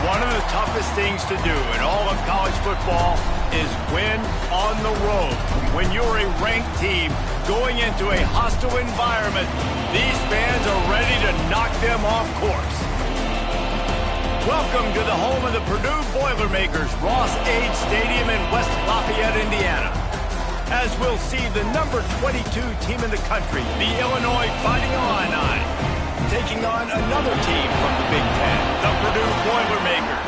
One of the toughest things to do in all of college football is win on the road. When you're a ranked team going into a hostile environment, these fans are ready to knock them off course. Welcome to the home of the Purdue Boilermakers, Ross-Ade Stadium in West Lafayette, Indiana. As we'll see the number 22 team in the country, the Illinois Fighting Illini, taking on another team from the Big Ten, the Purdue Boilermakers.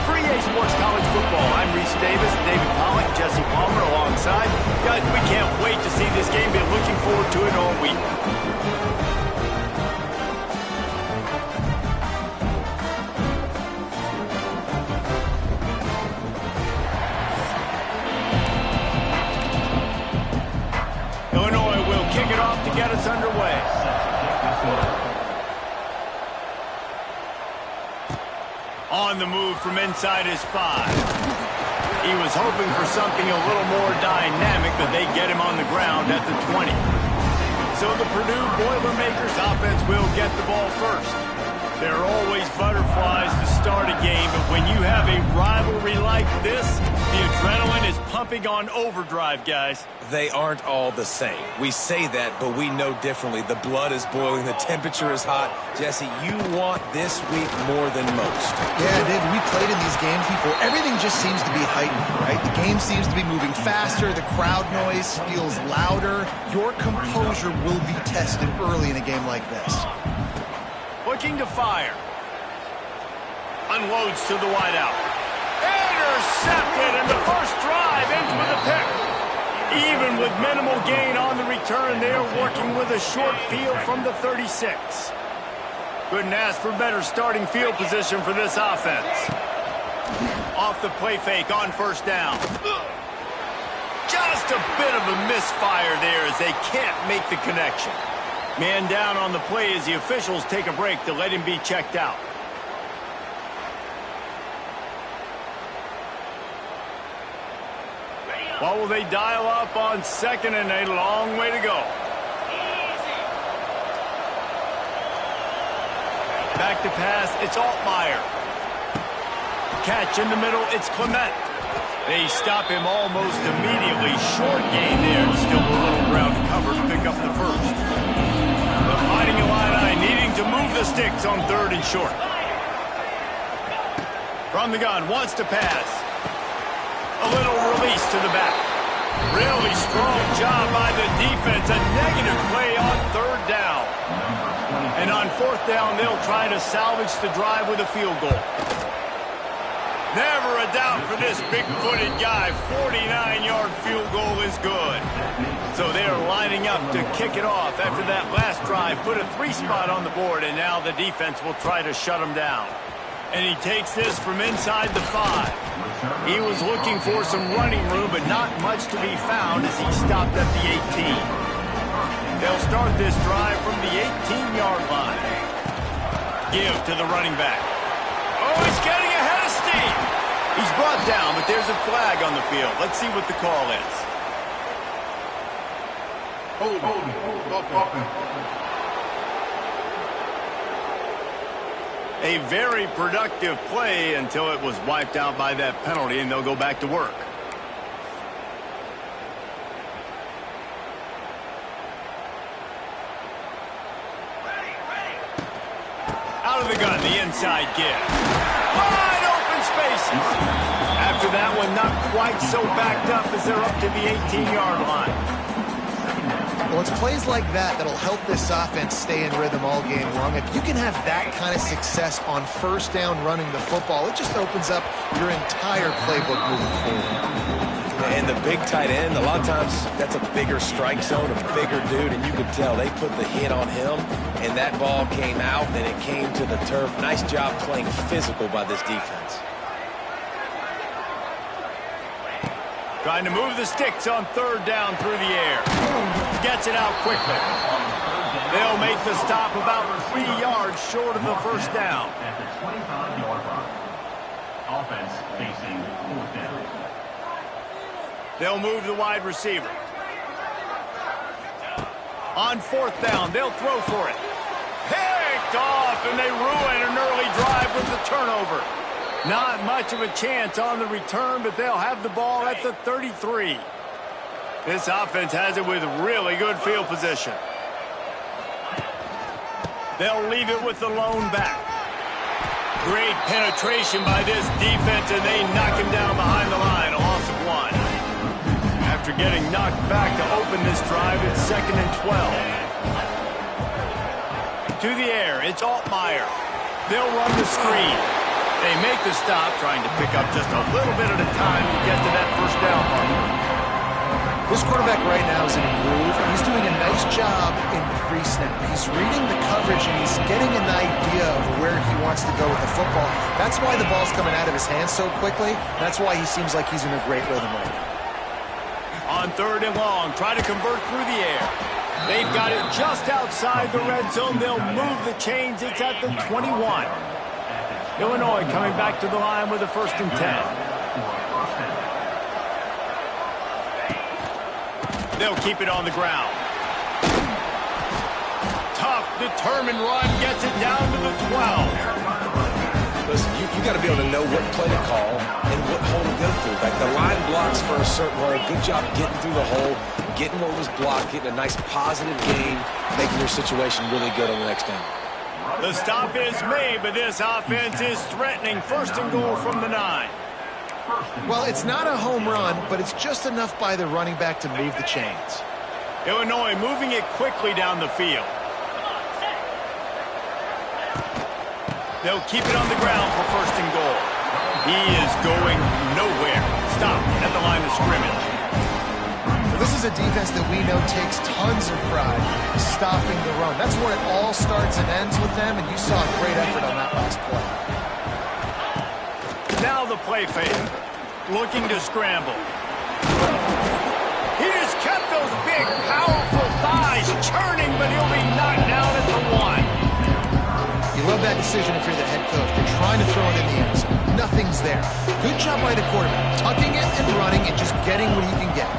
For EA Sports College Football, I'm Reese Davis, David Pollack, Jesse Palmer alongside. Guys, we can't wait to see this game. Been looking forward to it all week. Illinois will kick it off to get us underway. On the move from inside his 5. He was hoping for something a little more dynamic, but they get him on the ground at the 20. So the Purdue Boilermakers offense will get the ball first. There are always butterflies to start a game, but when you have a rivalry like this, the adrenaline is pumping on overdrive, guys. They aren't all the same. We say that, but we know differently. The blood is boiling. The temperature is hot. Jesse, you want this week more than most. Yeah, David, we played in these games before. Everything just seems to be heightened, right? The game seems to be moving faster. The crowd noise feels louder. Your composure will be tested early in a game like this. Looking to fire. Unloads to the wideout. Intercepted, and the first drive ends with a pick. Even with minimal gain on the return, they are working with a short field from the 36. Couldn't ask for better starting field position for this offense. Off the play fake on first down. Just a bit of a misfire there as they can't make the connection. Man down on the play as the officials take a break to let him be checked out. What will they dial up on second and a long way to go? Back to pass, it's Altmaier. Catch in the middle, it's Clement. They stop him almost immediately. Short gain there, still a little ground to cover to pick up the first. The Fighting Illini needing to move the sticks on third and short. From the gun, wants to pass. A little release to the back. Really strong job by the defense. A negative play on third down. And on fourth down, they'll try to salvage the drive with a field goal. Never a doubt for this big-footed guy. 49-yard field goal is good. So they are lining up to kick it off after that last drive. Put a 3-spot on the board, and now the defense will try to shut him down. And he takes this from inside the 5. He was looking for some running room, but not much to be found as he stopped at the 18. They'll start this drive from the 18-yard line. Give to the running back. Oh, he's getting ahead of steam. He's brought down, but there's a flag on the field. Let's see what the call is. A very productive play until it was wiped out by that penalty, and they'll go back to work. Out of the gun, the inside give. Wide open spaces. After that one, not quite so backed up as they're up to the 18-yard line. Well, it's plays like that that'll help this offense stay in rhythm all game long. If you can have that kind of success on first down running the football, it just opens up your entire playbook moving forward. And the big tight end, a lot of times that's a bigger strike zone, a bigger dude, and you could tell they put the hit on him, and that ball came out, and it came to the turf. Nice job playing physical by this defense. Trying to move the sticks on third down through the air. Gets it out quickly. They'll make the stop about 3 yards short of the first down. At the 25-yard line. Offense facing fourth down. They'll move the wide receiver. On fourth down, they'll throw for it. Picked off, and they ruin an early drive with the turnover. Not much of a chance on the return, but they'll have the ball at the 33. This offense has it with really good field position. They'll leave it with the lone back. Great penetration by this defense, and they knock him down behind the line, a loss of 1. After getting knocked back to open this drive, it's 2nd and 12. To the air, it's Altmaier. They'll run the screen. They make the stop, trying to pick up just a little bit at a time to get to that first down mark. This quarterback right now is in a groove. He's doing a nice job in pre-snap. He's reading the coverage, and he's getting an idea of where he wants to go with the football. That's why the ball's coming out of his hands so quickly. That's why he seems like he's in a great rhythm right now. On 3rd and long, try to convert through the air. They've got it just outside the red zone. They'll move the chains. It's at the 21. Illinois coming back to the line with a 1st and 10. They'll keep it on the ground. Tough, determined run gets it down to the 12. Listen, you got to be able to know what play to call and what hole to go through. Like the line blocks for a certain hole. Good job getting through the hole, getting what was blocked, getting a nice positive gain, making your situation really good on the next down. The stop is made, but this offense is threatening. 1st and goal from the 9. Well, it's not a home run, but it's just enough by the running back to move the chains. Illinois moving it quickly down the field. They'll keep it on the ground for 1st and goal. He is going nowhere. Stop at the line of scrimmage. This is a defense that we know takes tons of pride in stopping the run. That's where it all starts and ends with them, and you saw a great effort on that last play. Now the play fake. Looking to scramble. He just kept those big, powerful thighs churning, but he'll be knocked down at the 1. You love that decision if you're the head coach. You're trying to throw it in the end zone. Nothing's there. Good job by the quarterback. Tucking it and running and just getting what he can get.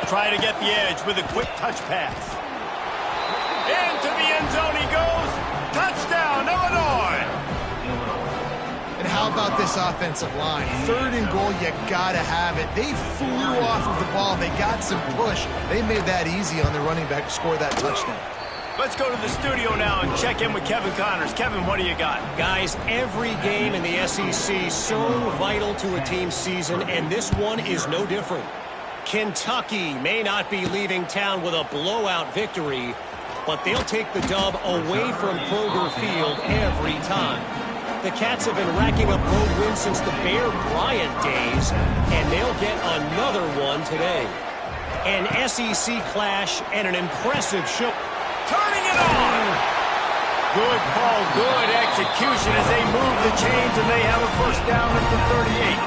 Try to get the edge with a quick touch pass. Into the end zone he goes. Touchdown, Illinois. And how about this offensive line? 3rd and goal, you gotta have it. They flew off of the ball. They got some push. They made that easy on the running back to score that touchdown. Let's go to the studio now and check in with Kevin Connors. Kevin, what do you got? Guys, every game in the SEC so vital to a team's season, and this one is no different. Kentucky may not be leaving town with a blowout victory, but they'll take the dub away from Kroger Field every time. The Cats have been racking up road wins since the Bear Bryant days, and they'll get another one today. An SEC clash and an impressive show. Turning it on! Good call, good execution as they move the chains, and they have a 1st down at the 38.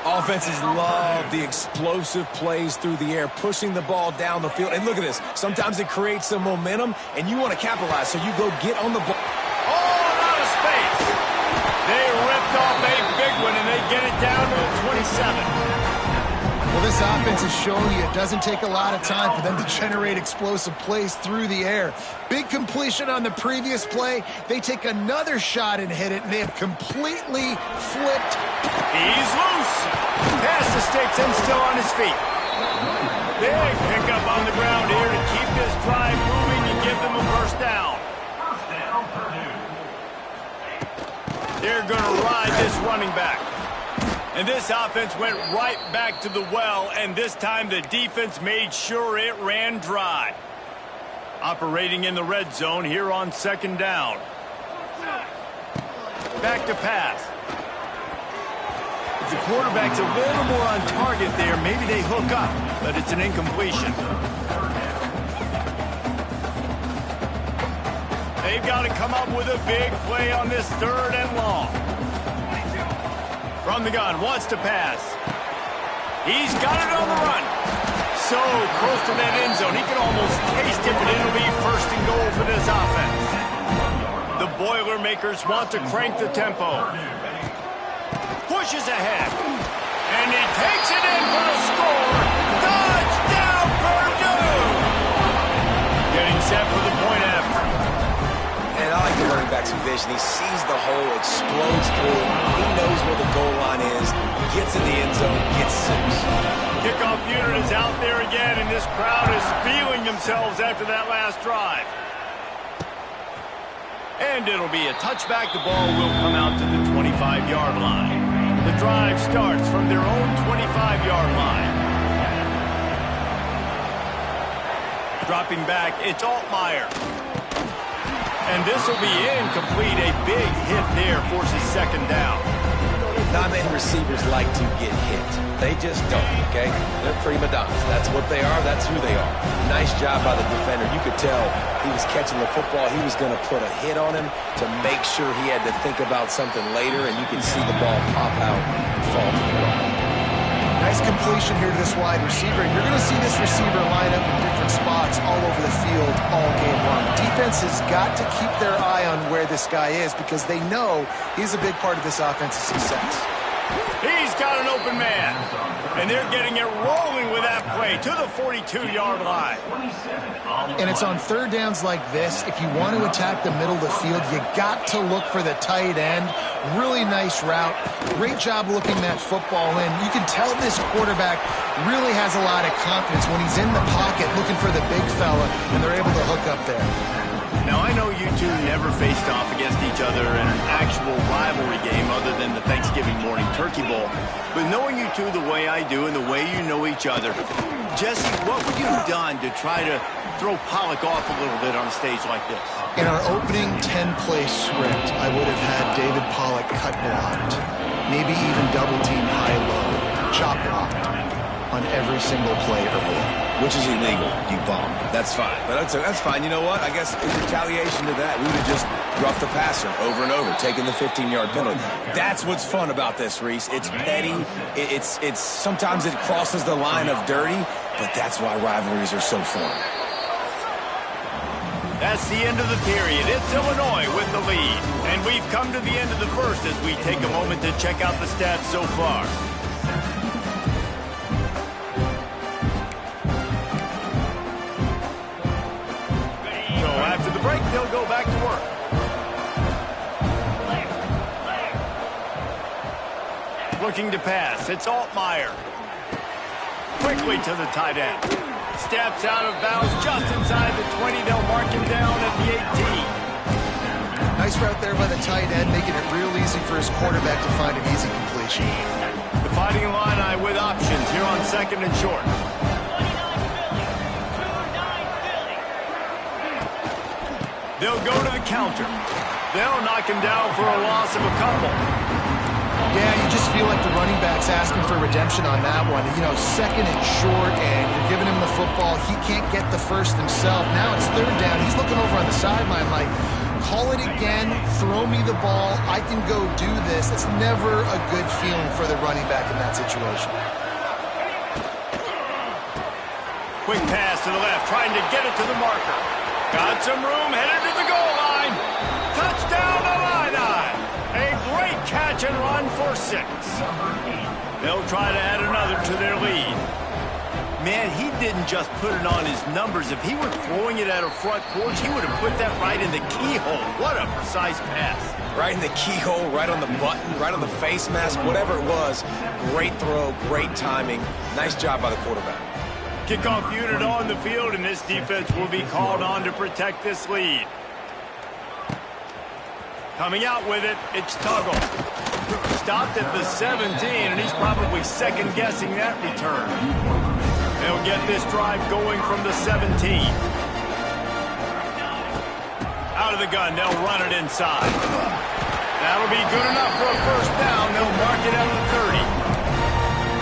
Offenses love the explosive plays through the air, pushing the ball down the field. And look at this. Sometimes it creates some momentum, and you want to capitalize, so you go get on the ball. Oh, out of space. They ripped off a big one, and they get it down to the 27. Well, this offense is showing you it doesn't take a lot of time for them to generate explosive plays through the air. Big completion on the previous play. They take another shot and hit it, and they have completely flipped. He's loose. Past the sticks and still on his feet. Big pickup on the ground here to keep this drive moving and give them a 1st down. They're going to ride this running back. And this offense went right back to the well, and this time the defense made sure it ran dry. Operating in the red zone here on 2nd down. Back to pass. If the quarterback's a little more on target there, maybe they hook up, but it's an incompletion. They've got to come up with a big play on this 3rd and long. From the gun, wants to pass. He's got it on the run. So close to that end zone, he can almost taste it, but it'll be 1st and goal for this offense. The Boilermakers want to crank the tempo. Pushes ahead. And he takes it in for a score. Touchdown, Purdue! Getting set for the point after. And I like the running back quarterback's vision. He sees the hole, explodes through it. He knows where the goal line is, gets in the end zone, gets 6. Kickoff unit is out there again, and this crowd is feeling themselves after that last drive. And it'll be a touchback. The ball will come out to the 25-yard line. The drive starts from their own 25-yard line. Dropping back, it's Altmaier. And this will be incomplete. A big hit there forces second down. Not many receivers like to get hit. They just don't, okay? They're prima donnas. That's what they are. That's who they are. Nice job by the defender. You could tell he was catching the football. He was going to put a hit on him to make sure he had to think about something later, and you can see the ball pop out and fall to the ground. Nice completion here to this wide receiver. And you're going to see this receiver line up in different spots all over the field all game long. Defense has got to keep their eye on where this guy is because they know he's a big part of this offense's success. He's got an open man. And they're getting it rolling with that play to the 42-yard line. And it's on third downs like this. If you want to attack the middle of the field, you got to look for the tight end. Really nice route. Great job looking that football in. You can tell this quarterback really has a lot of confidence when he's in the pocket looking for the big fella, and they're able to hook up there. Now, I know you two never faced off against each other in an actual rivalry game other than the Thanksgiving morning turkey bowl. But knowing you two the way I do and the way you know each other, Jesse, what would you have done to try to throw Pollock off a little bit on a stage like this? In our opening 10-play script, I would have had David Pollock cut blocked, maybe even double-team high-low, chop blocked on every single play early. Which is illegal, you bum. That's fine. But that's fine. You know what? I guess in retaliation to that, we would have just roughed the passer over and over, taking the 15-yard penalty. That's what's fun about this, Reese. It's petty. It's sometimes it crosses the line of dirty, but that's why rivalries are so fun. That's the end of the period. It's Illinois with the lead. And we've come to the end of the first as we take a moment to check out the stats so far. After the break, they'll go back to work. Looking to pass. It's Altmaier. Quickly to the tight end. Steps out of bounds just inside the 20. They'll mark him down at the 18. Nice route there by the tight end, making it real easy for his quarterback to find an easy completion. The Fighting Illini with options here on second and short. They'll go to the counter. They'll knock him down for a loss of a couple. Yeah, you just feel like the running back's asking for redemption on that one. You know, second and short, and you're giving him the football. He can't get the first himself. Now it's third down. He's looking over on the sideline like, call it again, throw me the ball. I can go do this. It's never a good feeling for the running back in that situation. Quick pass to the left, trying to get it to the marker. Got some room, headed to the goal line. Touchdown, Illini. A great catch and run for 6. They'll try to add another to their lead. Man, he didn't just put it on his numbers. If he were throwing it at a front porch, he would have put that right in the keyhole. What a precise pass. Right in the keyhole, right on the button, right on the face mask, whatever it was. Great throw, great timing. Nice job by the quarterback. Kickoff unit on the field, and this defense will be called on to protect this lead. Coming out with it, it's Tuggle. Stopped at the 17, and he's probably second-guessing that return. They'll get this drive going from the 17. Out of the gun, they'll run it inside. That'll be good enough for a first down. They'll mark it at the 30.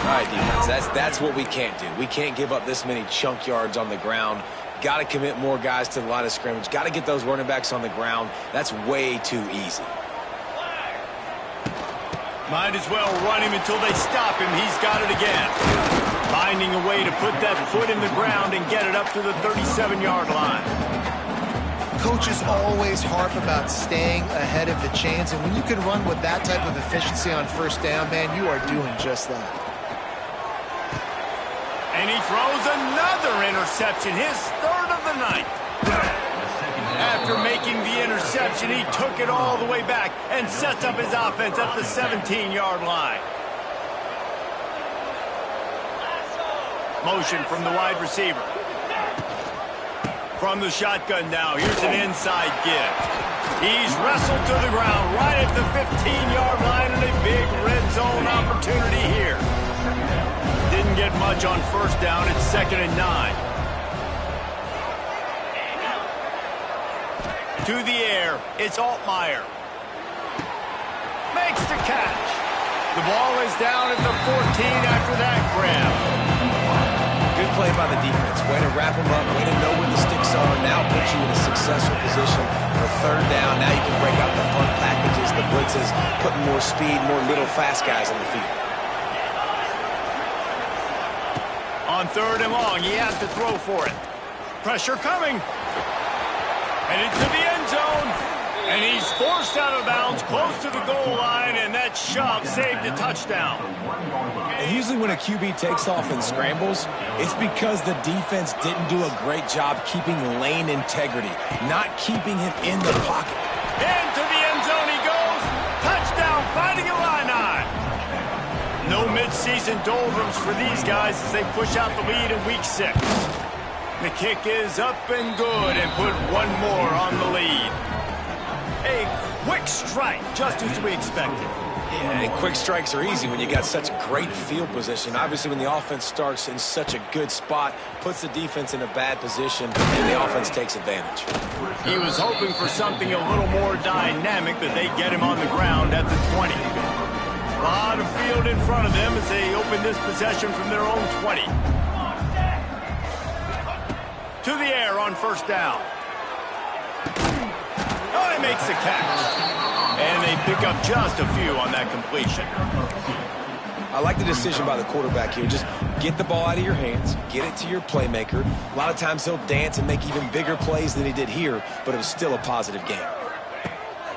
All right, defense, that's what we can't do. We can't give up this many chunk yards on the ground. Got to commit more guys to the line of scrimmage. Got to get those running backs on the ground. That's way too easy. Might as well run him until they stop him. He's got it again. Finding a way to put that foot in the ground and get it up to the 37-yard line. Coaches always harp about staying ahead of the chains, and when you can run with that type of efficiency on first down, man, you are doing just that. And he throws another interception, his third of the night. After making the interception, interception. He took it all the way back and sets up his offense at the 17-yard line. Motion from the wide receiver. From the shotgun now, here's an inside give. He's wrestled to the ground right at the 15-yard line and a big red zone opportunity here. Didn't get much on first down. It's 2nd and 9. To the air, it's Altmaier. Makes the catch. The ball is down at the 14 after that grab. Good play by the defense. Way to wrap them up, way to know where the sticks are. Now put you in a successful position for 3rd down. Now you can break out the front packages, the blitzes, putting more speed, more little fast guys on the field. On 3rd and long, he has to throw for it. Pressure coming. And into the end zone. And he's forced out of bounds close to the goal line, and that shove saved a touchdown. And usually when a QB takes off and scrambles, it's because the defense didn't do a great job keeping lane integrity, not keeping him in the pocket. Into the end zone he goes. Touchdown, Fighting Illini. No midseason doldrums for these guys as they push out the lead in week 6. The kick is up and good and put one more on the lead. A quick strike, just as we expected. Yeah, and quick strikes are easy when you got such great field position. Obviously, when the offense starts in such a good spot, puts the defense in a bad position, and the offense takes advantage. He was hoping for something a little more dynamic, but they get him on the ground at the 20. A lot of field in front of them as they open this possession from their own 20. To the air on 1st down. Oh, he makes the catch. And they pick up just a few on that completion. I like the decision by the quarterback here. Just get the ball out of your hands, get it to your playmaker. A lot of times he'll dance and make even bigger plays than he did here, but it was still a positive game.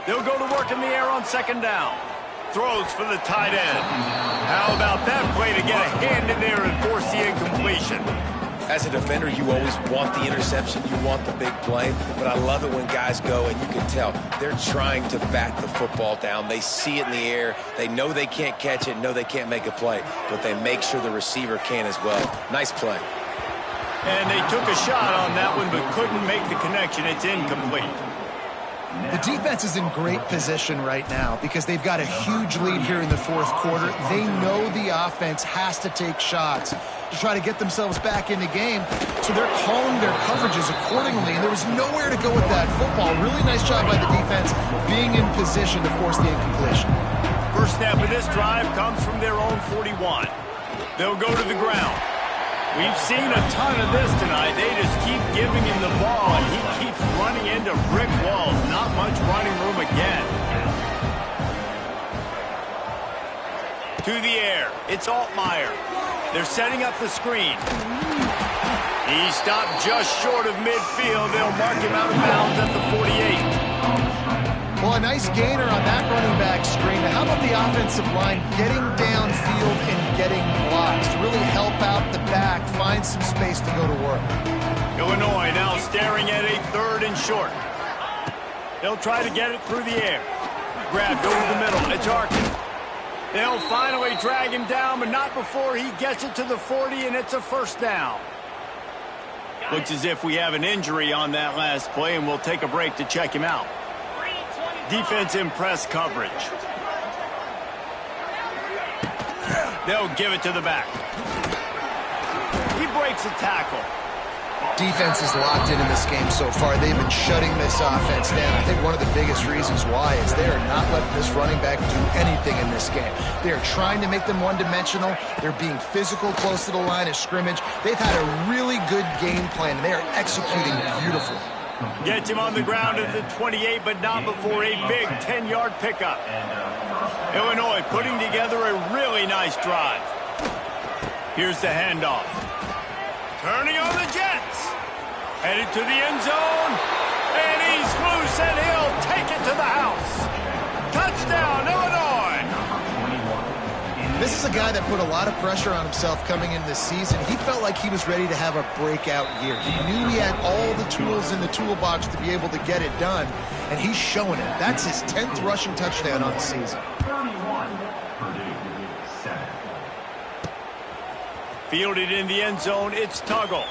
They'll go to work in the air on 2nd down. Throws for the tight end. How about that play to get a hand in there and force the incompletion? As a defender, you always want the interception, you want the big play, but I love it when guys go, and you can tell they're trying to bat the football down. They see it in the air. They know they can't catch it, know they can't make a play, but they make sure the receiver can as well. Nice play. And they took a shot on that one, but couldn't make the connection. It's incomplete. The defense is in great position right now because they've got a huge lead here in the 4th quarter. They know the offense has to take shots to try to get themselves back in the game, so they're calling their coverages accordingly, and there was nowhere to go with that football. Really nice job by the defense being in position to force the incompletion. First snap of this drive comes from their own 41. They'll go to the ground. We've seen a ton of this tonight. They just keep giving him the ball, and he keeps running into brick walls. Not much running room again. To the air. It's Altmaier. They're setting up the screen. He stopped just short of midfield. They'll mark him out of bounds at the 48. Well, a nice gainer on that running back screen. Now, how about the offensive line getting downfield and getting blocks to really help out the back, find some space to go to work? Illinois now staring at a 3rd and short. They'll try to get it through the air. Grabbed over the middle. It's Arkin. They'll finally drag him down, but not before he gets it to the 40, and it's a 1st down. Looks as if we have an injury on that last play, and we'll take a break to check him out. Defense in press coverage. They'll give it to the back. He breaks a tackle. Defense is locked in this game so far. They've been shutting this offense down. I think one of the biggest reasons why is they are not letting this running back do anything in this game. They are trying to make them one-dimensional. They're being physical close to the line of scrimmage. They've had a really good game plan, and they are executing beautifully. Gets him on the ground at the 28, but not before a big 10-yard pickup. Illinois putting together a really nice drive. Here's the handoff. Turning on the Jets. Headed to the end zone. And he's loose, and he'll take it to the house. Touchdown, Illinois. this is a guy that put a lot of pressure on himself coming in this season. He felt like he was ready to have a breakout year. He knew he had all the tools in the toolbox to be able to get it done, and he's showing it. That's his 10th rushing touchdown on the season. 31, Purdue, 7. Fielded in the end zone, it's Tuggle.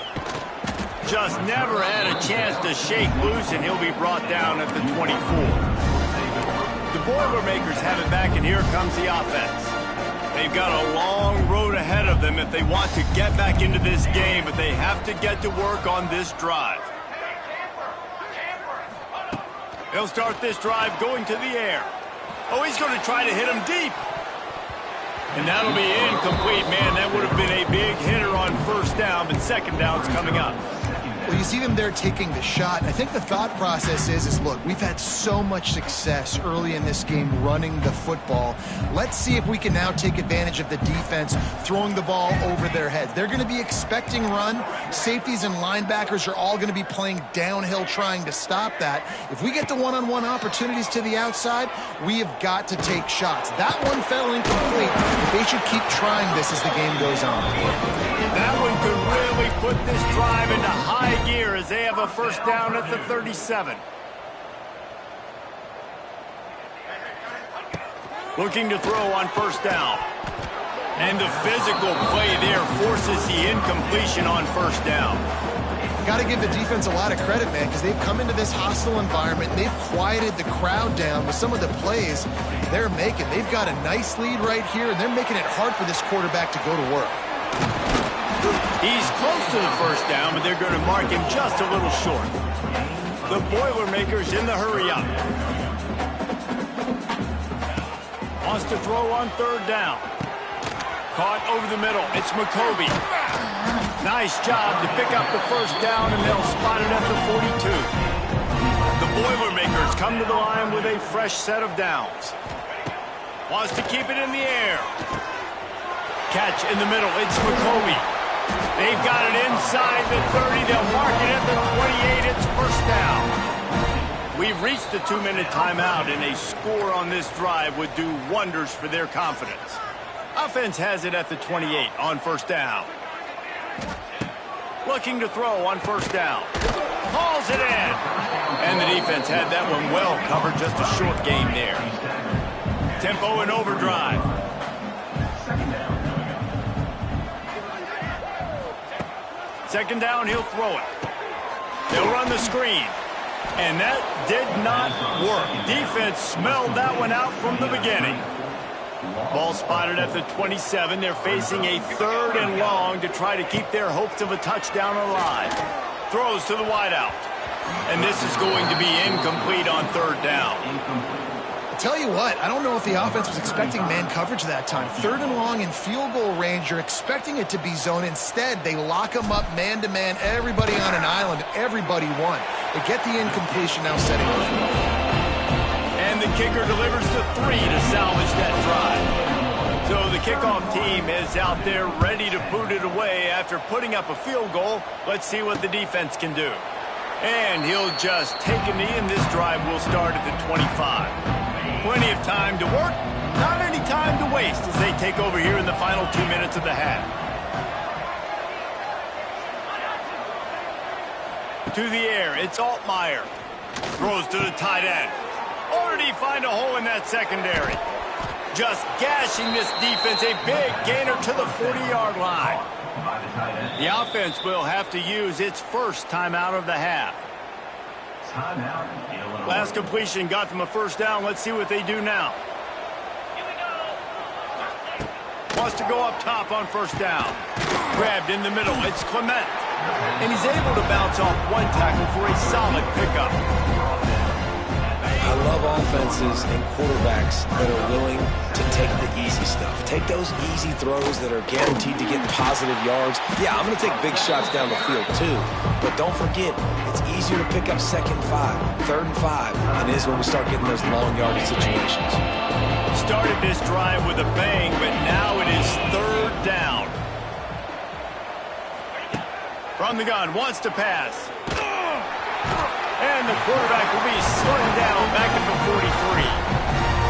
Just never had a chance to shake loose, and he'll be brought down at the 24. The Boilermakers have it back, and here comes the offense. They've got a long road ahead of them if they want to get back into this game, but they have to get to work on this drive. They'll start this drive going to the air. Oh, he's going to try to hit him deep. And that'll be incomplete, man. That would have been a big hitter on first down, but second down's coming up. Well, you see them there taking the shot. I think the thought process is look, we've had so much success early in this game running the football. Let's see if we can now take advantage of the defense throwing the ball over their heads. They're going to be expecting run. Safeties and linebackers are all going to be playing downhill trying to stop that. If we get the one-on-one opportunities to the outside, we have got to take shots. That one fell incomplete. They should keep trying this as the game goes on. That one could really put this drive into high gear as they have a first down at the 37. Looking to throw on first down. And the physical play there forces the incompletion on first down. Got to give the defense a lot of credit, man, because they've come into this hostile environment. They've quieted the crowd down with some of the plays they're making. They've got a nice lead right here, and they're making it hard for this quarterback to go to work. He's close to the first down, but they're going to mark him just a little short. The Boilermakers in the hurry up. Wants to throw on third down. Caught over the middle. It's McCoby. Nice job to pick up the first down, and they'll spot it at the 42. The Boilermakers come to the line with a fresh set of downs. Wants to keep it in the air. Catch in the middle. It's McCoby. They've got it inside the 30. They'll mark it at the 28. It's first down. We've reached the 2-minute timeout, and a score on this drive would do wonders for their confidence. Offense has it at the 28 on first down. Looking to throw on first down. Hauls it in. And the defense had that one well covered. Just a short game there. Tempo and overdrive. Second down, he'll throw it. They'll run the screen. And that did not work. Defense smelled that one out from the beginning. Ball spotted at the 27. They're facing a third and long to try to keep their hopes of a touchdown alive. Throws to the wideout. And this is going to be incomplete on third down. Tell you what, I don't know if the offense was expecting man coverage that time. Third and long in field goal range, you're expecting it to be zone. Instead, they lock them up man-to-man, everybody on an island, everybody won. They get the incompletion now setting up. And the kicker delivers the 3 to salvage that drive. So the kickoff team is out there ready to boot it away after putting up a field goal. Let's see what the defense can do. And he'll just take a knee, and this drive will start at the 25. Plenty of time to work, not any time to waste as they take over here in the final 2 minutes of the half. To the air, it's Altmaier. Throws to the tight end. Already find a hole in that secondary. Just gashing this defense, a big gainer to the 40-yard line. The offense will have to use its first timeout of the half. Last completion got them a first down. Let's see what they do now. Wants to go up top on first down. Grabbed in the middle. It's Clement. And he's able to bounce off one tackle for a solid pickup. I love offenses and quarterbacks that are willing to take the easy stuff. Take those easy throws that are guaranteed to get positive yards. Yeah, I'm going to take big shots down the field too. But don't forget, it's easier to pick up second 5, third and 5 than it is when we start getting those long yardage situations. Started this drive with a bang, but now it is third down. From the gun, wants to pass. And the quarterback will be slung down back at the 43.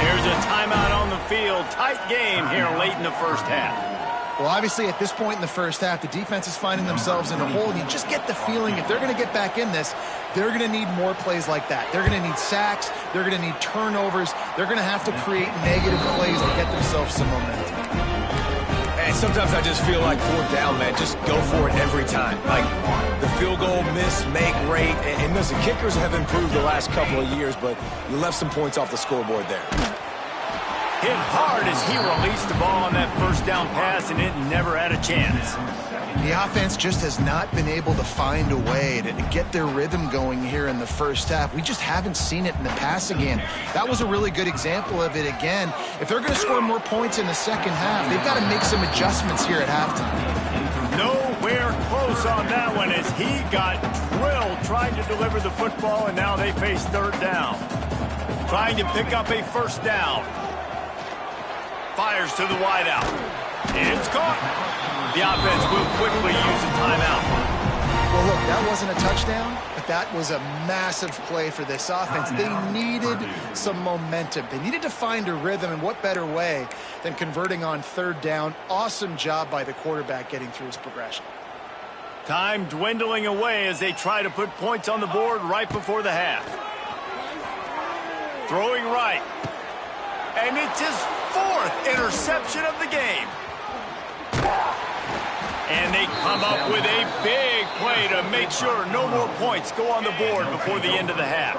Here's a a timeout on the field. Tight game here late in the first half. Well, obviously, at this point in the first half, the defense is finding themselves in a hole, and you just get the feeling if they're going to get back in this, they're going to need more plays like that. They're going to need sacks. They're going to need turnovers. They're going to have to create negative plays to get themselves some momentum. And sometimes I just feel like fourth down, man, just go for it every time. Like the field goal miss, make rate. And listen, kickers have improved the last couple of years, but you left some points off the scoreboard there. Hit hard as he released the ball on that first down pass, and it never had a chance. The offense just has not been able to find a way to get their rhythm going here in the first half. We just haven't seen it in the passing game. That was a really good example of it again. If they're going to score more points in the second half, they've got to make some adjustments here at halftime. Nowhere close on that one as he got drilled trying to deliver the football, and now they face third down. Trying to pick up a first down. Fires to the wideout. It's caught. The offense will quickly use a timeout. Well, look, that wasn't a touchdown, but that was a massive play for this offense. They needed some momentum. They needed to find a rhythm, and what better way than converting on third down. Awesome job by the quarterback getting through his progression. Time dwindling away as they try to put points on the board right before the half. Throwing right. And it's his fourth interception of the game. And they come up with a big play to make sure no more points go on the board before the end of the half.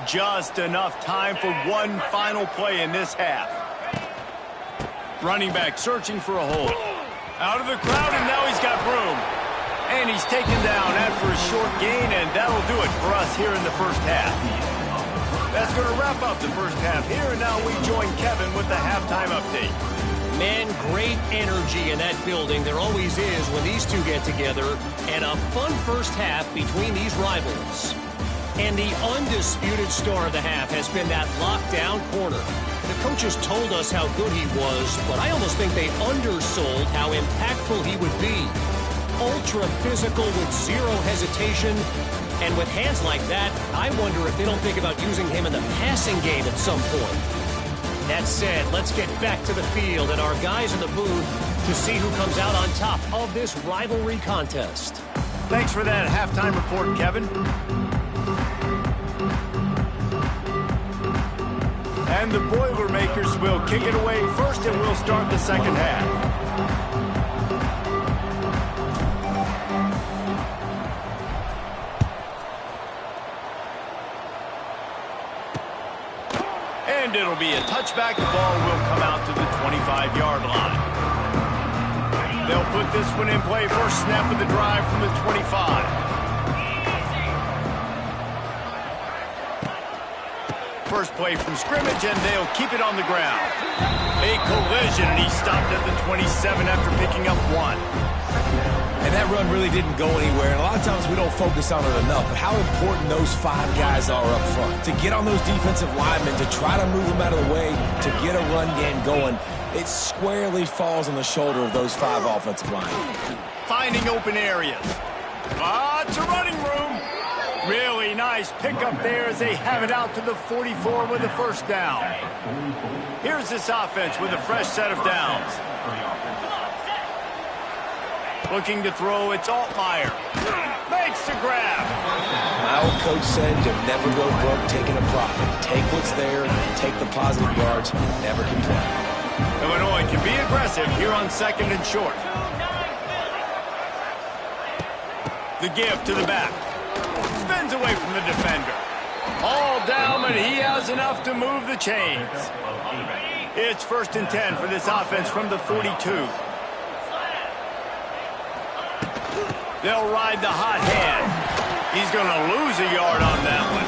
Just enough time for one final play in this half. Running back searching for a hole. Out of the crowd, and now he's got room. And he's taken down after a short gain, and that'll do it for us here in the first half. That's going to wrap up the first half here, and now we join Kevin with the halftime update. Man, great energy in that building. There always is when these two get together, and a fun first half between these rivals. And the undisputed star of the half has been that lockdown corner. The coaches told us how good he was, but I almost think they undersold how impactful he would be. Ultra physical with zero hesitation. And with hands like that, I wonder if they don't think about using him in the passing game at some point. That said, let's get back to the field and our guys in the booth to see who comes out on top of this rivalry contest. Thanks for that halftime report, Kevin. And the Boilermakers will kick it away first, and we'll start the second half. And it'll be a touchback. The ball will come out to the 25-yard line. They'll put this one in play. First snap of the drive from the 25. First play from scrimmage, and they'll keep it on the ground. A collision, and he stopped at the 27 after picking up one. And that run really didn't go anywhere. And a lot of times we don't focus on it enough, but how important those five guys are up front. To get on those defensive linemen, to try to move them out of the way, to get a run game going, it squarely falls on the shoulder of those five offensive linemen. Finding open areas. It's a running room. Really nice pickup there as they have it out to the 44 with a first down. Here's this offense with a fresh set of downs. Looking to throw, it's Altmaier. Makes the grab. My old coach said you'll never go broke taking a profit. Take what's there, take the positive yards, and never complain. Illinois can be aggressive here on second and short. The give to the back. Spins away from the defender. All down, but he has enough to move the chains. It's 1st and 10 for this offense from the 42. They'll ride the hot hand. He's going to lose a yard on that one.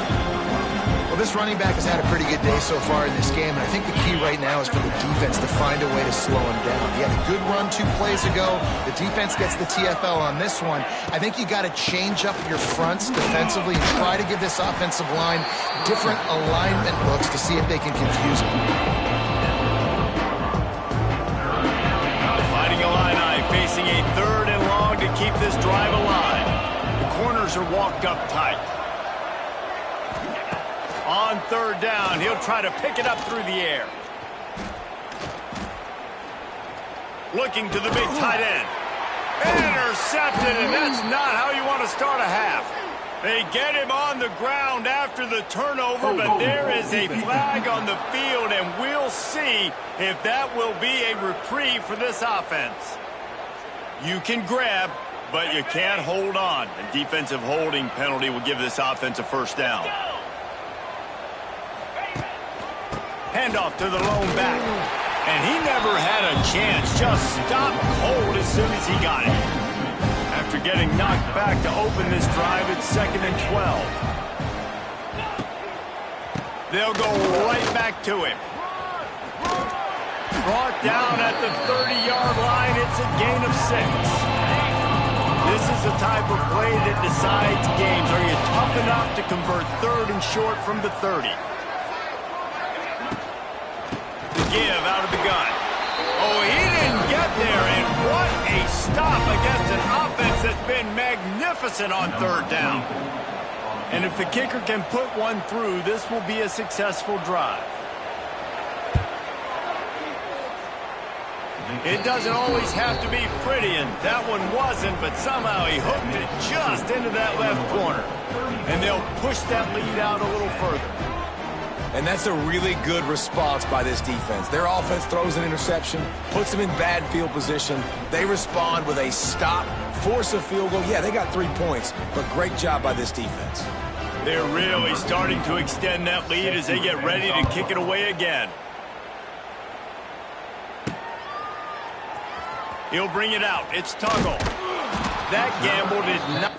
Well, this running back has had a pretty good day so far in this game, and I think the key right now is for the defense to find a way to slow him down. He had a good run 2 plays ago. The defense gets the TFL on this one. I think you got to change up your fronts defensively and try to give this offensive line different alignment looks to see if they can confuse him. Fighting Illini facing a 3rd and long to keep this drive alive. The corners are walked up tight. On third down, he'll try to pick it up through the air. Looking to the big tight end. Intercepted, and that's not how you want to start a half. They get him on the ground after the turnover, but there is a flag on the field, and we'll see if that will be a reprieve for this offense. You can grab, but you can't hold on. A defensive holding penalty will give this offense a first down. Handoff to the lone back. And he never had a chance. Just stopped cold as soon as he got it. After getting knocked back to open this drive, it's 2nd and 12. They'll go right back to him. Brought down at the 30-yard line. It's a gain of 6. This is the type of play that decides games. Are you tough enough to convert 3rd and short from the 30? Give out of the gun. Oh, he didn't get there, and what a stop against an offense that's been magnificent on 3rd down. And if the kicker can put one through, this will be a successful drive. It doesn't always have to be pretty, and that one wasn't, but somehow he hooked it just into that left corner. And they'll push that lead out a little further. And that's a really good response by this defense. Their offense throws an interception, puts them in bad field position. They respond with a stop, force a field goal. Yeah, they got 3 points, but great job by this defense. They're really starting to extend that lead as they get ready to kick it away again. He'll bring it out. It's Tuggle. That gamble did not...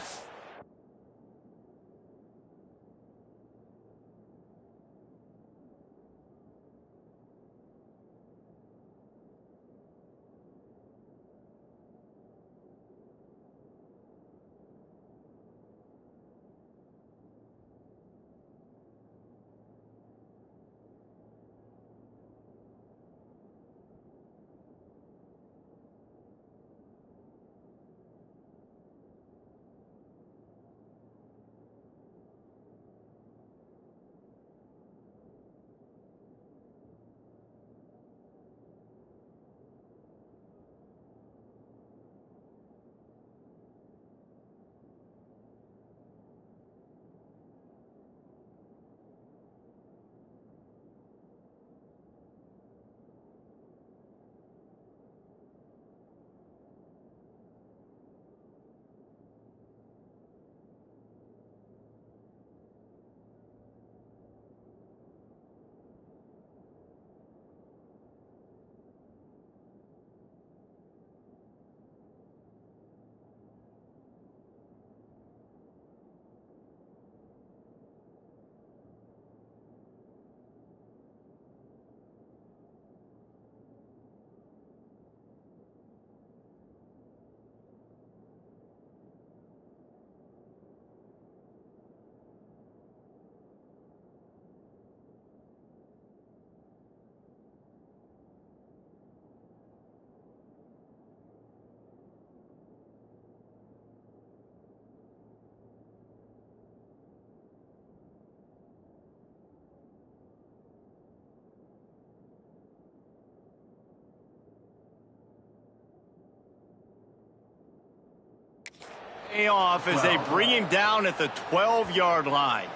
off as they bring him down at the 12-yard line.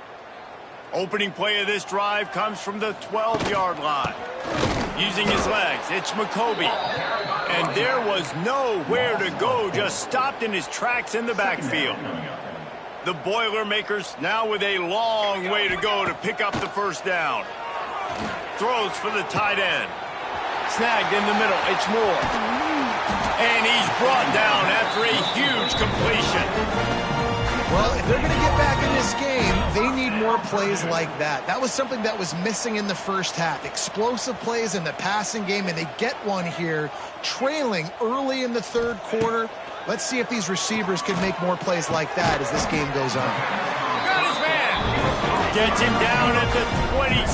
Opening play of this drive comes from the 12-yard line. Using his legs, it's McCoby. And there was nowhere to go, just stopped in his tracks in the backfield. The Boilermakers now with a long way to go to pick up the first down. Throws for the tight end. Snagged in the middle, it's Moore. And he's brought down after a huge completion. Well, if they're going to get back in this game, they need more plays like that. That was something that was missing in the first half. Explosive plays in the passing game, and they get one here, trailing early in the 3rd quarter. Let's see if these receivers can make more plays like that as this game goes on. Got his man. Gets him down at the 26.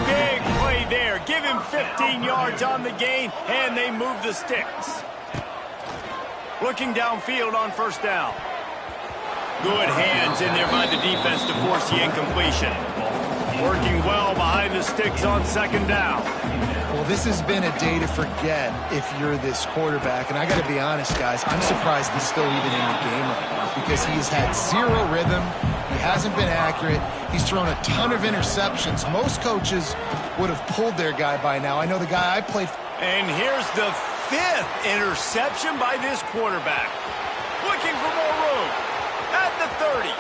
Big play there. Give him 15 yards on the gain, and they move the sticks. Looking downfield on first down. Good hands in there by the defense to force the incompletion. Working well behind the sticks on second down. Well, this has been a day to forget if you're this quarterback. And I got to be honest, guys, I'm surprised he's still even in the game right now because he's had zero rhythm. He hasn't been accurate. He's thrown a ton of interceptions. Most coaches would have pulled their guy by now. I know the guy I played. And here's the 5th interception by this quarterback. Looking for more room. At the 30.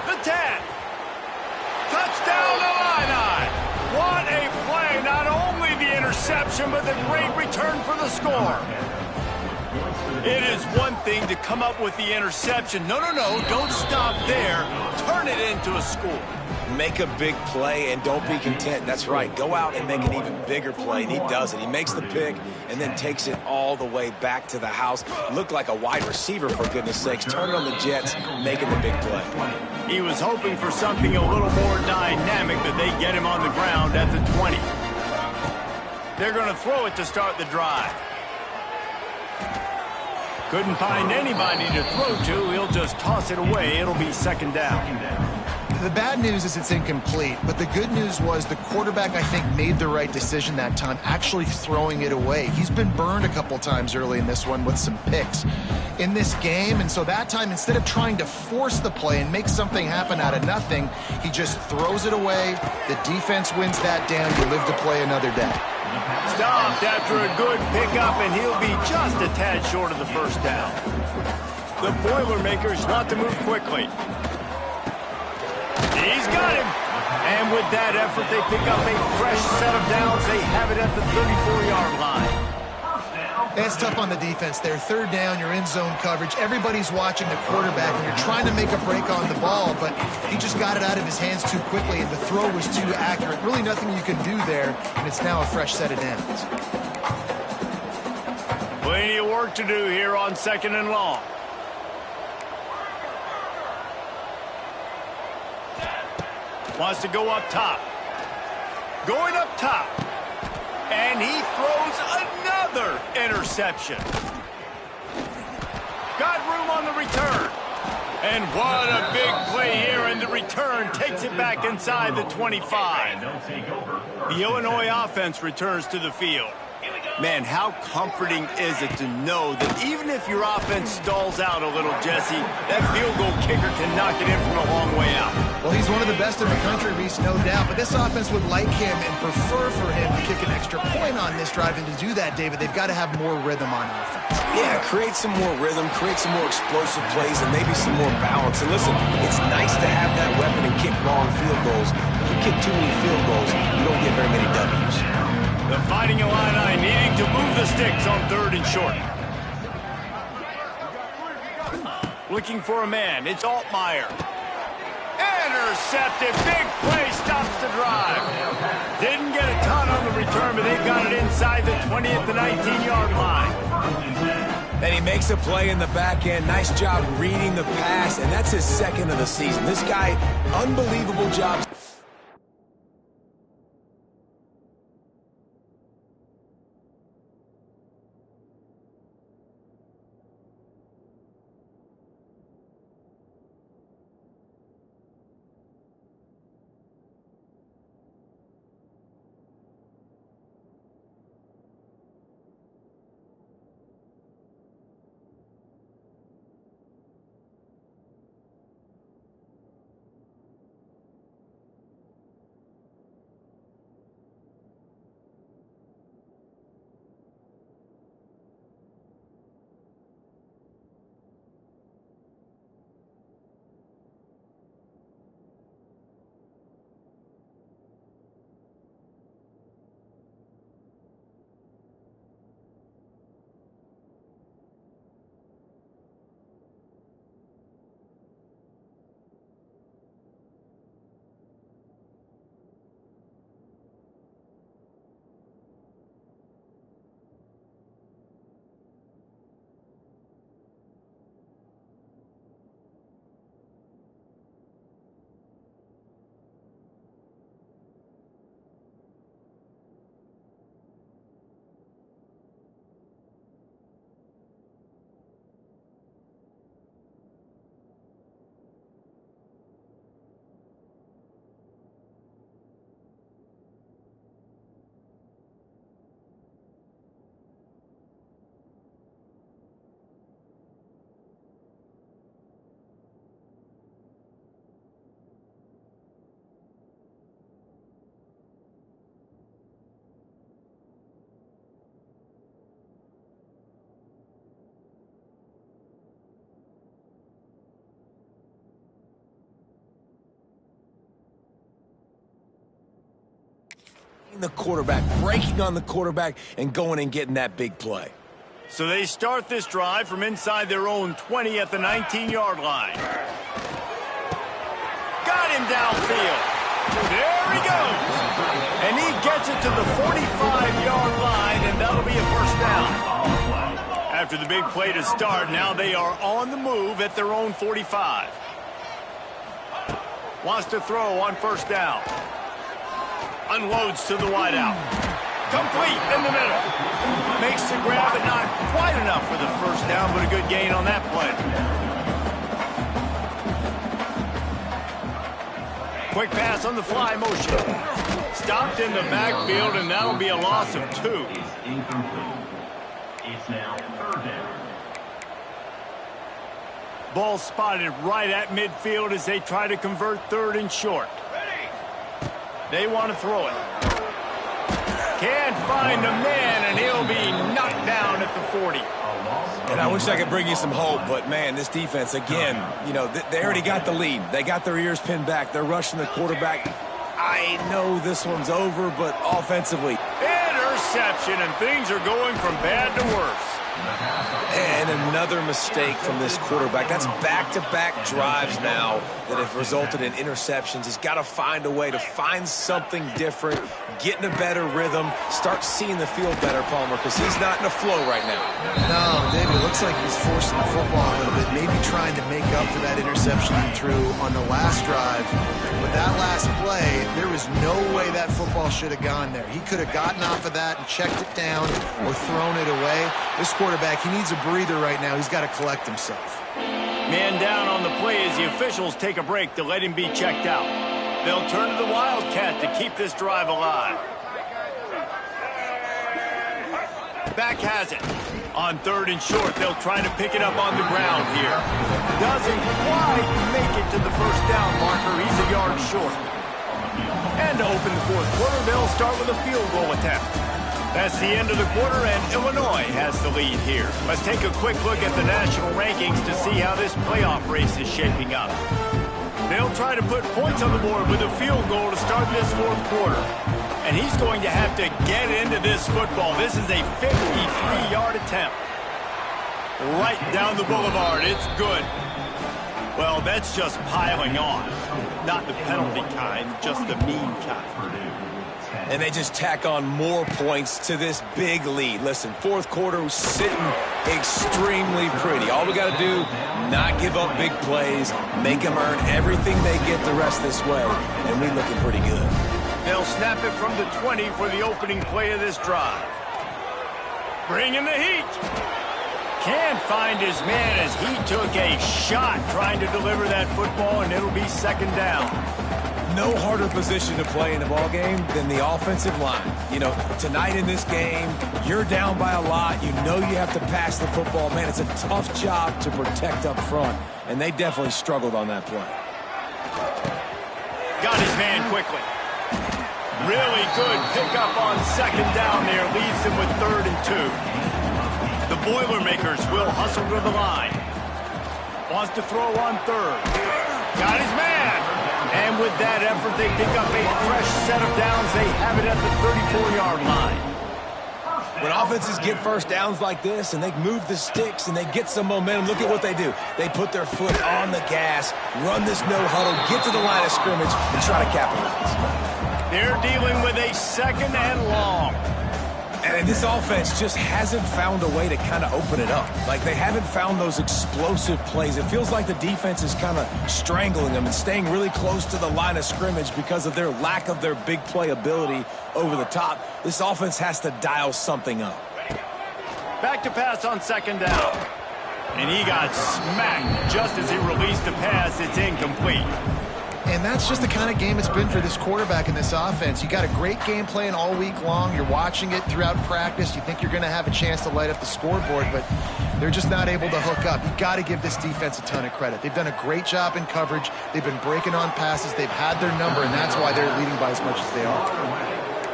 The 10. Touchdown Illini. What a play. Not only the interception, but the great return for the score. It is one thing to come up with the interception. No, don't stop there. Turn it into a score. Make a big play and don't be content. That's right. Go out and make an even bigger play, and he does it. He makes the pick and then takes it all the way back to the house. Looked like a wide receiver, for goodness sakes. Turn it on the Jets, making the big play. He was hoping for something a little more dynamic, that they get him on the ground at the 20. They're going to throw it to start the drive. Couldn't find anybody to throw to. He'll just toss it away. It'll be second down. The bad news is it's incomplete, but the good news was the quarterback, I think, made the right decision that time, actually throwing it away. He's been burned a couple times early in this one with some picks in this game, and so that time, instead of trying to force the play and make something happen out of nothing, he just throws it away. The defense wins that down. You live to play another day. Stopped after a good pickup, and he'll be just a tad short of the first down. The Boilermakers want to move quickly. He's got him. And with that effort, they pick up a fresh set of downs. They have it at the 34-yard line. It's tough on the defense there. Third down, you're in zone coverage. Everybody's watching the quarterback, and you're trying to make a break on the ball, but he just got it out of his hands too quickly, and the throw was too accurate. Really nothing you can do there, and it's now a fresh set of downs. Plenty of work to do here on second and long. Wants to go up top. Going up top. And he throws another interception. Got room on the return. And what a big play here, and the return takes it back inside the 25. The Illinois offense returns to the field. Man, how comforting is it to know that even if your offense stalls out a little, Jesse, that field goal kicker can knock it in from a long way out. Well, he's one of the best in the country, Reese, no doubt. But this offense would like him and prefer for him to kick an extra point on this drive. And to do that, David, they've got to have more rhythm on offense. Yeah, create some more rhythm, create some more explosive plays, and maybe some more balance. And listen, it's nice to have that weapon and kick long field goals. If you kick too many field goals, you don't get very many W's. The Fighting Illini needing to move the sticks on third and short. Looking for a man. It's Altmaier. Intercepted. Big play stops the drive. Didn't get a ton on the return, but they've got it inside the 20 at the 19-yard line. And he makes a play in the back end. Nice job reading the pass, and that's his second of the season. This guy, unbelievable job. The quarterback, breaking on the quarterback, and going and getting that big play. So they start this drive from inside their own 20 at the 19-yard line. Got him downfield. There he goes. And he gets it to the 45-yard line, and that'll be a first down. After the big play to start, now they are on the move at their own 45. Wants to throw on first down. Unloads to the wideout. Complete in the middle. Makes the grab, but not quite enough for the first down, but a good gain on that play. Quick pass on the fly motion. Stopped in the backfield, and that'll be a loss of 2. It's now third down. Ball spotted right at midfield as they try to convert third and short. They want to throw it. Can't find a man, and he'll be knocked down at the 40. And I wish I could bring you some hope, but, man, this defense, again, you know, they already got the lead. They got their ears pinned back. They're rushing the quarterback. I know this one's over, but offensively. Interception, and things are going from bad to worse. And another mistake from this quarterback. That's back-to-back drives now that have resulted in interceptions. He's got to find a way to find something different, get in a better rhythm, start seeing the field better, Palmer, because he's not in a flow right now. No, David, it looks like he's forcing the football a little bit, maybe trying to make up for that interception he threw on the last drive. But that last play, there was no way that football should have gone there. He could have gotten off of that and checked it down or thrown it away. This quarterback, he needs a breather right now. He's got to collect himself. Man down on the play as the officials take a break to let him be checked out. They'll turn to the Wildcat to keep this drive alive. Back has it. On third and short, they'll try to pick it up on the ground here. Doesn't quite make it to the first down marker. He's a yard short. And to open the fourth quarter, they'll start with a field goal attempt. That's the end of the quarter, and Illinois has the lead here. Let's take a quick look at the national rankings to see how this playoff race is shaping up. They'll try to put points on the board with a field goal to start this fourth quarter. And he's going to have to get into this football. This is a 53-yard attempt. Right down the boulevard. It's good. Well, that's just piling on. Not the penalty kind, just the mean kind. And they just tack on more points to this big lead. Listen, fourth quarter was sitting extremely pretty. All we got to do, not give up big plays, make them earn everything they get the rest this way, and we're looking pretty good. They'll snap it from the 20 for the opening play of this drive. Bringing the heat. Can't find his man as he took a shot trying to deliver that football, and it'll be second down. No harder position to play in a ball game than the offensive line. You know, tonight in this game, you're down by a lot. You know you have to pass the football. Man, it's a tough job to protect up front, and they definitely struggled on that play. Got his man quickly. Really good pickup on second down there. Leaves him with 3rd and 2. The Boilermakers will hustle to the line. Wants to throw on 3rd. Got his man. And with that effort, they pick up a fresh set of downs. They have it at the 34-yard line. When offenses get first downs like this and they move the sticks and they get some momentum, look at what they do. They put their foot on the gas, run this no huddle, get to the line of scrimmage, and try to capitalize. They're dealing with a second and long. And this offense just hasn't found a way to kind of open it up. Like, they haven't found those explosive plays. It feels like the defense is kind of strangling them and staying really close to the line of scrimmage because of their lack of their big play ability over the top. This offense has to dial something up. Back to pass on second down. And he got smacked just as he released the pass. It's incomplete. And that's just the kind of game it's been for this quarterback in this offense. You got a great game plan all week long. You're watching it throughout practice. You think you're going to have a chance to light up the scoreboard, but they're just not able to hook up. You got to give this defense a ton of credit. They've done a great job in coverage. They've been breaking on passes. They've had their number, and that's why they're leading by as much as they are.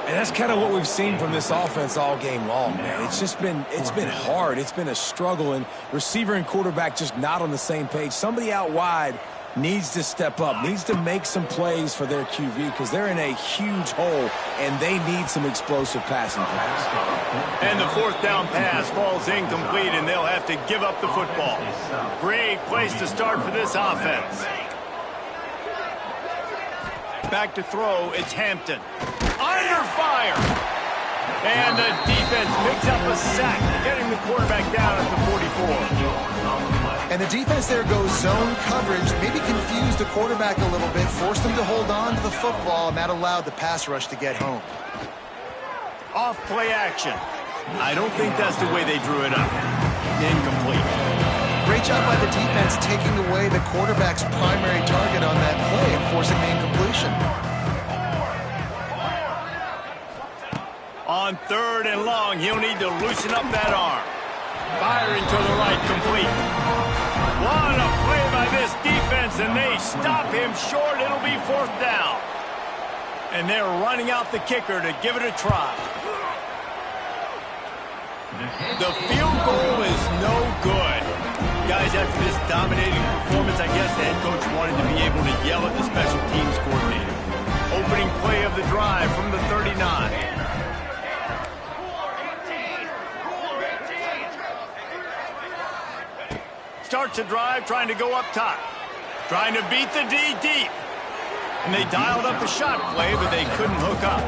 And that's kind of what we've seen from this offense all game long, man. It's been hard. It's been a struggle, and receiver and quarterback just not on the same page. Somebody out wide needs to step up, needs to make some plays for their QB because they're in a huge hole and they need some explosive passing plays. And the fourth down pass falls incomplete, and they'll have to give up the football. Great place to start for this offense. Back to throw, it's Hampton. Under fire! And the defense picks up a sack, getting the quarterback down at the 44. And the defense there goes zone coverage, maybe confused the quarterback a little bit, forced him to hold on to the football, and that allowed the pass rush to get home. Off play action. I don't think that's the way they drew it up. Incomplete. Great job by the defense taking away the quarterback's primary target on that play and forcing the incompletion. On 3rd and long, he'll need to loosen up that arm. Firing to the right, complete. What a play by this defense, and they stop him short. It'll be 4th down. And they're running out the kicker to give it a try. The field goal is no good. Guys, after this dominating performance, I guess the head coach wanted to be able to yell at the special teams coordinator. Opening play of the drive from the 39. Starts a drive trying to go up top. Trying to beat the D deep. And they dialed up a shot play, but they couldn't hook up.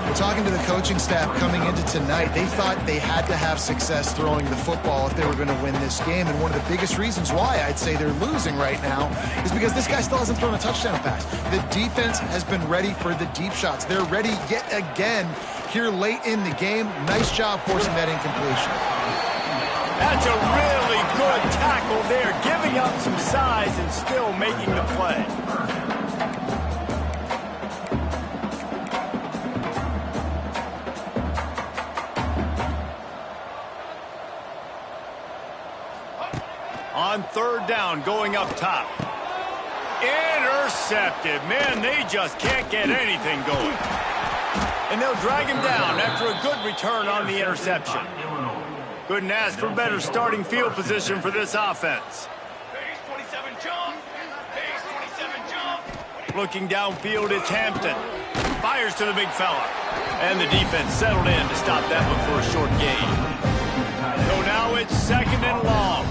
We're talking to the coaching staff coming into tonight. They thought they had to have success throwing the football if they were going to win this game. And one of the biggest reasons why I'd say they're losing right now is because this guy still hasn't thrown a touchdown pass. The defense has been ready for the deep shots. They're ready yet again here late in the game. Nice job forcing that incompletion. That's a really good tackle there, giving up some size and still making the play. On 3rd down, going up top. Intercepted. Man, they just can't get anything going. And they'll drag him down after a good return on the interception. Couldn't ask for better starting field position for this offense. Looking downfield, it's Hampton. Fires to the big fella. And the defense settled in to stop that one for a short gain. So now it's 2nd and long.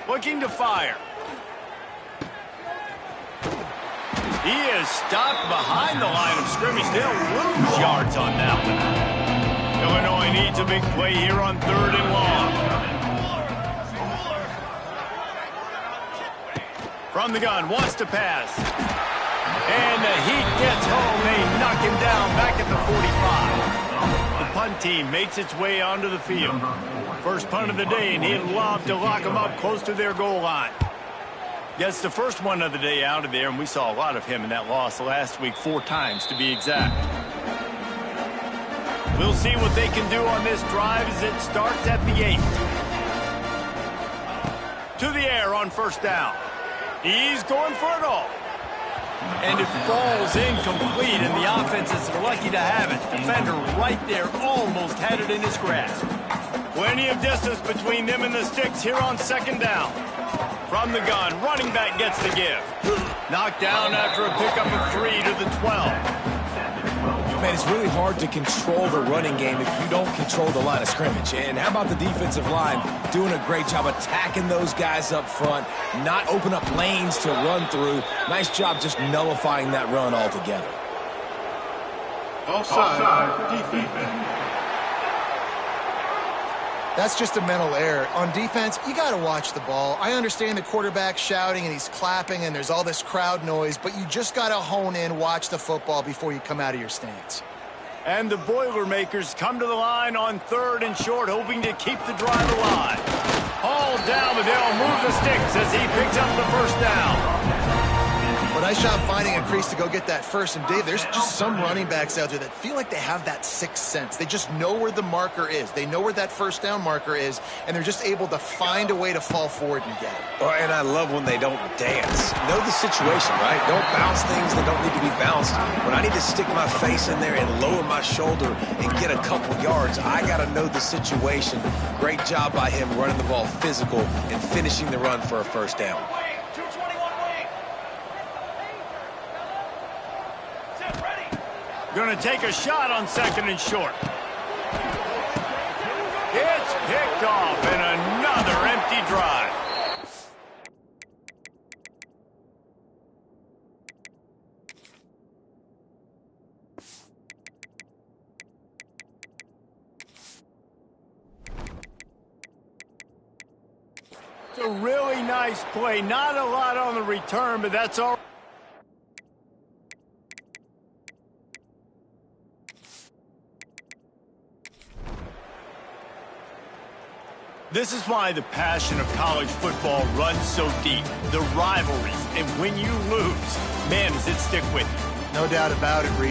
Looking to fire. He is stopped behind the line of scrimmage. They'll lose yards on that one. Illinois needs a big play here on 3rd and long. From the gun, wants to pass. And the heat gets home. They knock him down back at the 45. The punt team makes its way onto the field. First punt of the day, and he'd love to lock them up close to their goal line. Gets the first one of the day out of there, and we saw a lot of him in that loss last week, 4 times to be exact. We'll see what they can do on this drive as it starts at the 8. To the air on 1st down. He's going for it all. And it falls incomplete, and the offense is lucky to have it. Defender right there almost had it in his grasp. Plenty of distance between them and the sticks here on 2nd down. From the gun, running back gets the give. Knocked down after a pickup of 3 to the 12. Man, it's really hard to control the running game if you don't control the line of scrimmage. And how about the defensive line doing a great job attacking those guys up front, not open up lanes to run through. Nice job just nullifying that run altogether. Offside, defense. That's just a mental error. On defense, you got to watch the ball. I understand the quarterback shouting and he's clapping and there's all this crowd noise, but you just got to hone in, watch the football before you come out of your stance. And the Boilermakers come to the line on 3rd and short, hoping to keep the drive alive. Hauled down, but they'll move the sticks as he picks up the 1st down. What nice job finding a crease to go get that first. And, Dave, there's just some running backs out there that feel like they have that sixth sense. They just know where the marker is. They know where that first down marker is, and they're just able to find a way to fall forward and get it. Oh, and I love when they don't dance. Know the situation, right? Don't bounce things that don't need to be bounced. When I need to stick my face in there and lower my shoulder and get a couple yards, I got to know the situation. Great job by him running the ball physical and finishing the run for a first down. Going to take a shot on 2nd and short. It's picked off, and another empty drive. It's a really nice play. Not a lot on the return, but that's all. This is why the passion of college football runs so deep. The rivalries, and when you lose, man, does it stick with you. No doubt about it, Reese.